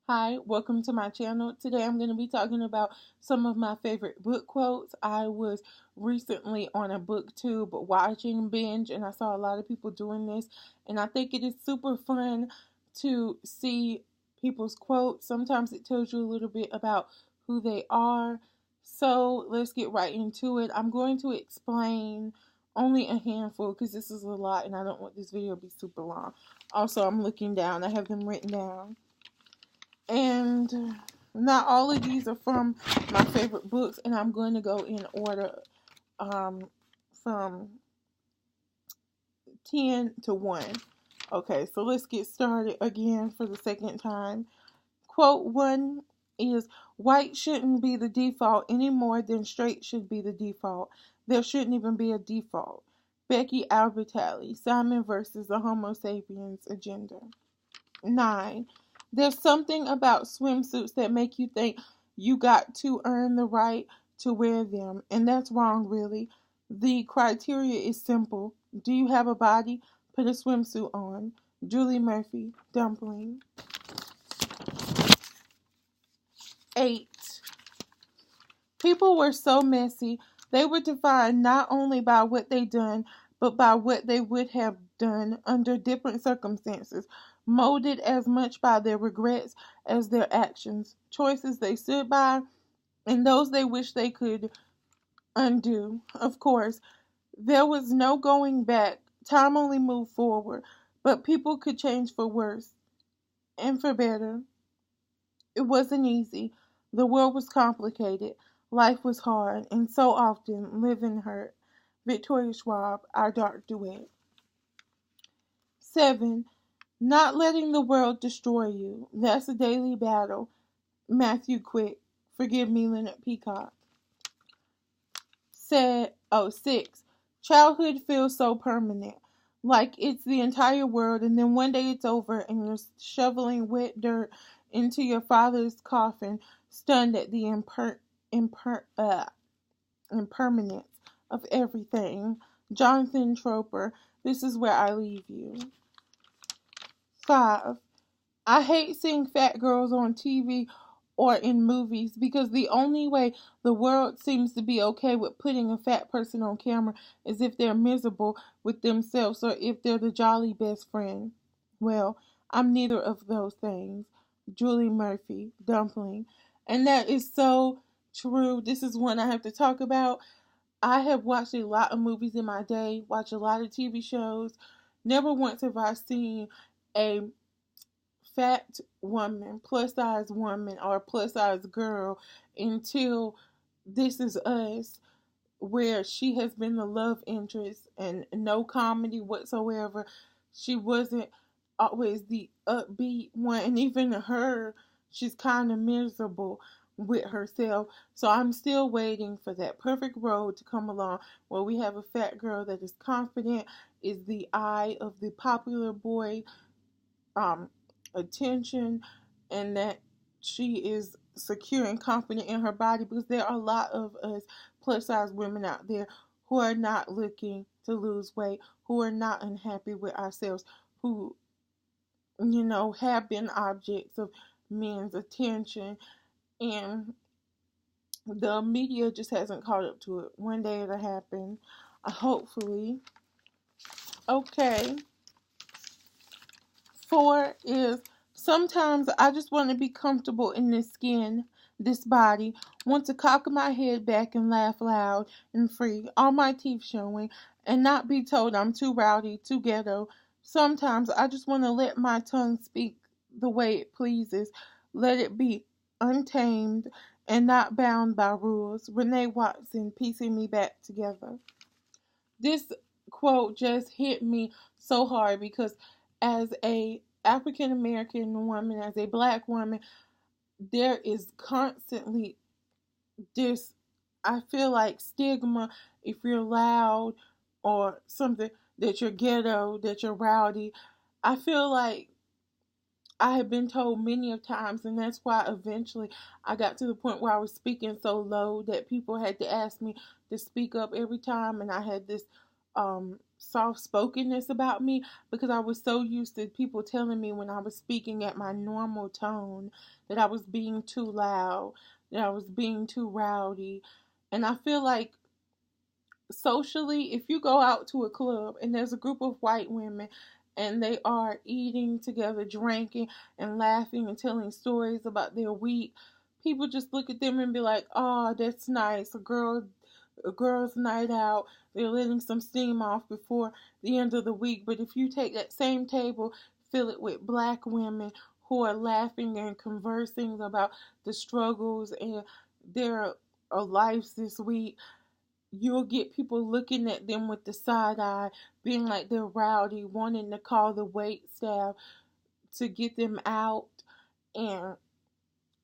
Hi, welcome to my channel. Today I'm going to be talking about some of my favorite book quotes. I was recently on a booktube watching binge and I saw a lot of people doing this, and I think it is super fun to see people's quotes. Sometimes it tells you a little bit about who they are. So let's get right into it. I'm going to explain only a handful because this is a lot and I don't want this video to be super long. Also, I'm looking down. I have them written down. And not all of these are from my favorite books, and I'm going to go in order from 10 to 1. Okay, so let's get started again for the second time. Quote 1 is, white shouldn't be the default any more than straight should be the default. There shouldn't even be a default. Becky Albertalli, Simon versus the Homo sapiens agenda. 9. There's something about swimsuits that make you think you got to earn the right to wear them, and that's wrong, really. The criteria is simple. Do you have a body? Put a swimsuit on. Julie Murphy, Dumpling. 8. People were so messy. They were defined not only by what they done, but by what they would have done under different circumstances, molded as much by their regrets as their actions, choices they stood by, and those they wish they could undo. Of course, there was no going back. Time only moved forward, but people could change for worse and for better. It wasn't easy. The world was complicated. Life was hard, and so often living hurt. Victoria Schwab, Our Dark Duet. 7. Not letting the world destroy you. That's a daily battle. Matthew Quick. Forgive me, Leonard Peacock. 6. Childhood feels so permanent. Like it's the entire world, and then one day it's over, and you're shoveling wet dirt into your father's coffin, stunned at the impermanence of everything. Jonathan Troper, This Is Where I Leave You. 5. I hate seeing fat girls on TV or in movies because the only way the world seems to be okay with putting a fat person on camera is if they're miserable with themselves or if they're the jolly best friend. Well, I'm neither of those things. Julie Murphy, Dumpling. And that is so true. This is one I have to talk about. I have watched a lot of movies in my day, watched a lot of TV shows. Never once have I seen a fat woman, plus size woman, or plus size girl until This Is Us, where she has been the love interest and no comedy whatsoever. She wasn't always the upbeat one, and even her, she's kind of miserable with herself. So I'm still waiting for that perfect role to come along where we have a fat girl that is confident, is the eye of the popular boy attention, and that she is secure and confident in her body, because there are a lot of us plus size women out there who are not looking to lose weight, who are not unhappy with ourselves, who have been objects of men's attention, and the media just hasn't caught up to it. One day it'll happen, hopefully. Okay. 4 is, sometimes I just want to be comfortable in this skin, this body, want to cock my head back and laugh loud and free, all my teeth showing, and not be told I'm too rowdy, too ghetto. Sometimes I just want to let my tongue speak the way it pleases, let it be untamed and not bound by rules. Renee Watson, piecing me back together. This quote just hit me so hard because as a African American woman, as a black woman, there is constantly this, I feel like, stigma if you're loud or something, that you're ghetto, that you're rowdy. I feel like I have been told many of times, and that's why eventually I got to the point where I was speaking so low that people had to ask me to speak up every time, and I had this soft spokenness about me, because I was so used to people telling me when I was speaking at my normal tone that I was being too loud, that I was being too rowdy. And I feel like socially, if you go out to a club and there's a group of white women and they are eating together, drinking and laughing and telling stories about their week, people just look at them and be like, "Oh, that's nice. A girl's night out. They're letting some steam off before the end of the week." But if you take that same table, fill it with black women who are laughing and conversing about the struggles and their lives this week, you'll get people looking at them with the side eye, being like they're rowdy, wanting to call the wait staff to get them out. And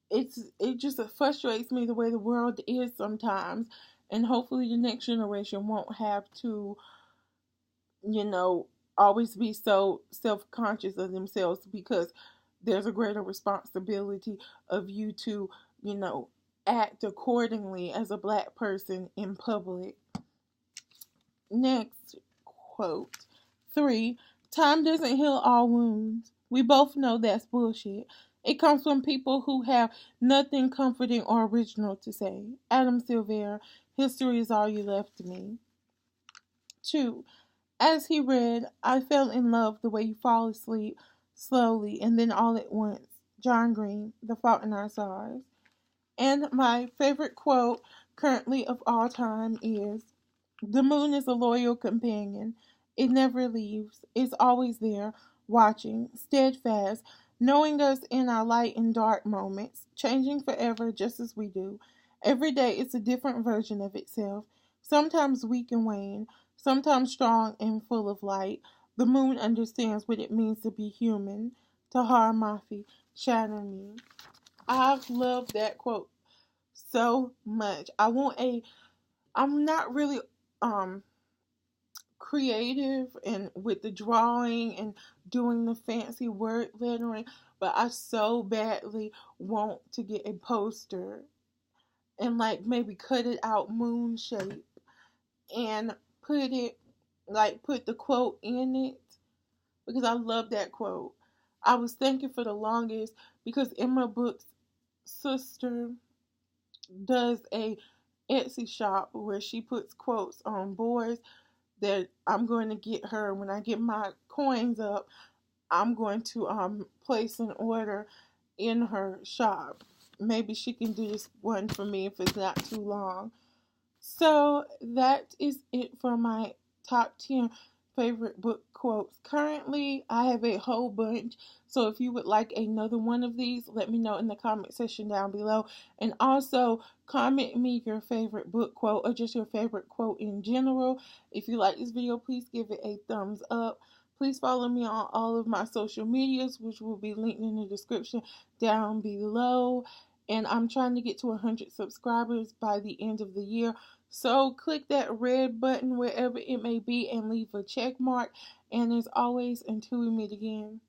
it just frustrates me the way the world is sometimes. And hopefully the next generation won't have to, you know, always be so self-conscious of themselves, because there's a greater responsibility of you to, you know, act accordingly as a black person in public. Next quote. 3. Time doesn't heal all wounds. We both know that's bullshit. It comes from people who have nothing comforting or original to say. Adam Silvera, History is All You Left to Me. 2. As he read, I fell in love the way you fall asleep slowly and then all at once. John Green, The Fault in Our Stars. And my favorite quote currently of all time is, "The moon is a loyal companion. It never leaves. It's always there, watching, steadfast, knowing us in our light and dark moments, changing forever just as we do. Every day it's a different version of itself, sometimes weak and wan, sometimes strong and full of light. The moon understands what it means to be human." Tahar Mafi, Shatter Me. I love that quote so much. I'm not really creative and with the drawing and doing the fancy word lettering, but I so badly want to get a poster and like maybe cut it out moon shape and put the quote in it, because I love that quote. I was thinking for the longest, because Emma Book's sister does a Etsy shop where she puts quotes on boards, that I'm going to get her when I get my coins up. I'm going to place an order in her shop. Maybe she can do this one for me if it's not too long. So that is it for my top 10 favorite book quotes. Currently, I have a whole bunch. So if you would like another one of these, let me know in the comment section down below. And also, comment me your favorite book quote or just your favorite quote in general. If you like this video, please give it a thumbs up. Please follow me on all of my social medias, which will be linked in the description down below. And I'm trying to get to 100 subscribers by the end of the year. So click that red button wherever it may be and leave a check mark. And as always, until we meet again.